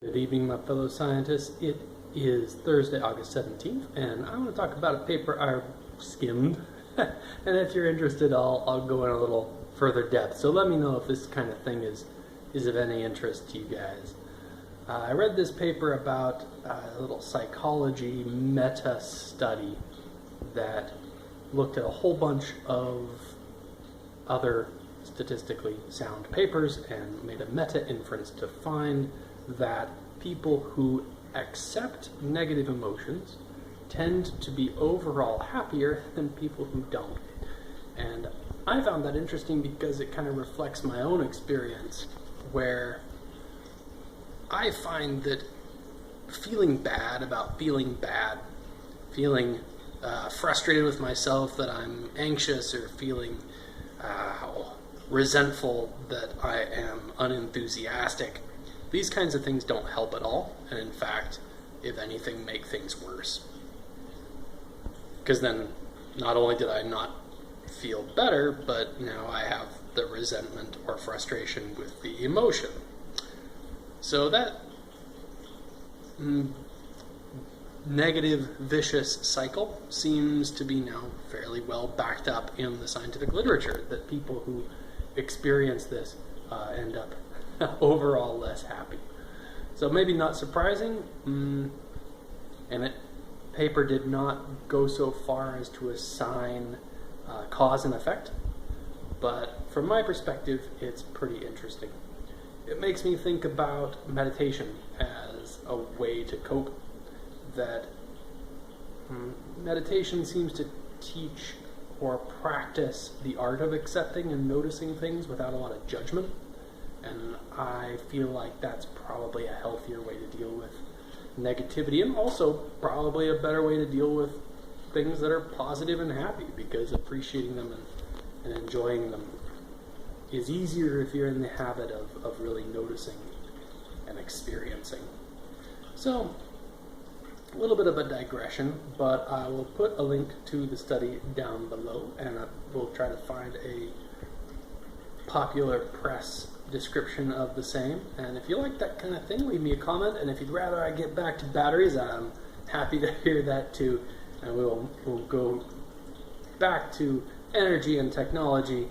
Good evening, my fellow scientists. It is Thursday, August 17th, and I want to talk about a paper I skimmed. And if you're interested, I'll go in a little further depth. So let me know if this kind of thing is of any interest to you guys. I read this paper about a little psychology meta-study that looked at a whole bunch of other statistically sound papers and made a meta-inference to find that people who accept negative emotions tend to be overall happier than people who don't. And I found that interesting because it kind of reflects my own experience, where I find that feeling bad about feeling bad, feeling frustrated with myself that I'm anxious, or feeling resentful that I am unenthusiastic, these kinds of things don't help at all, and in fact, if anything, make things worse. Because then, not only did I not feel better, but now I have the resentment or frustration with the emotion. So that negative, vicious cycle seems to be now fairly well backed up in the scientific literature, that people who experience this end up overall less happy. So maybe not surprising, and the paper did not go so far as to assign cause and effect, but from my perspective, it's pretty interesting. It makes me think about meditation as a way to cope, that meditation seems to teach or practice the art of accepting and noticing things without a lot of judgment. And I feel like that's probably a healthier way to deal with negativity, and also probably a better way to deal with things that are positive and happy, because appreciating them and enjoying them is easier if you're in the habit of really noticing and experiencing. So, a little bit of a digression, but I will put a link to the study down below, and we'll try to find a popular press description of the same. And if you like that kind of thing, leave me a comment, and if you'd rather I get back to batteries, I'm happy to hear that too, and we'll go back to energy and technology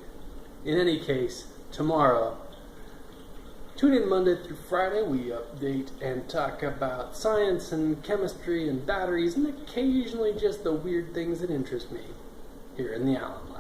in any case tomorrow. Tune in Monday through Friday. We update and talk about science and chemistry and batteries, and occasionally just the weird things that interest me here in the Alamo.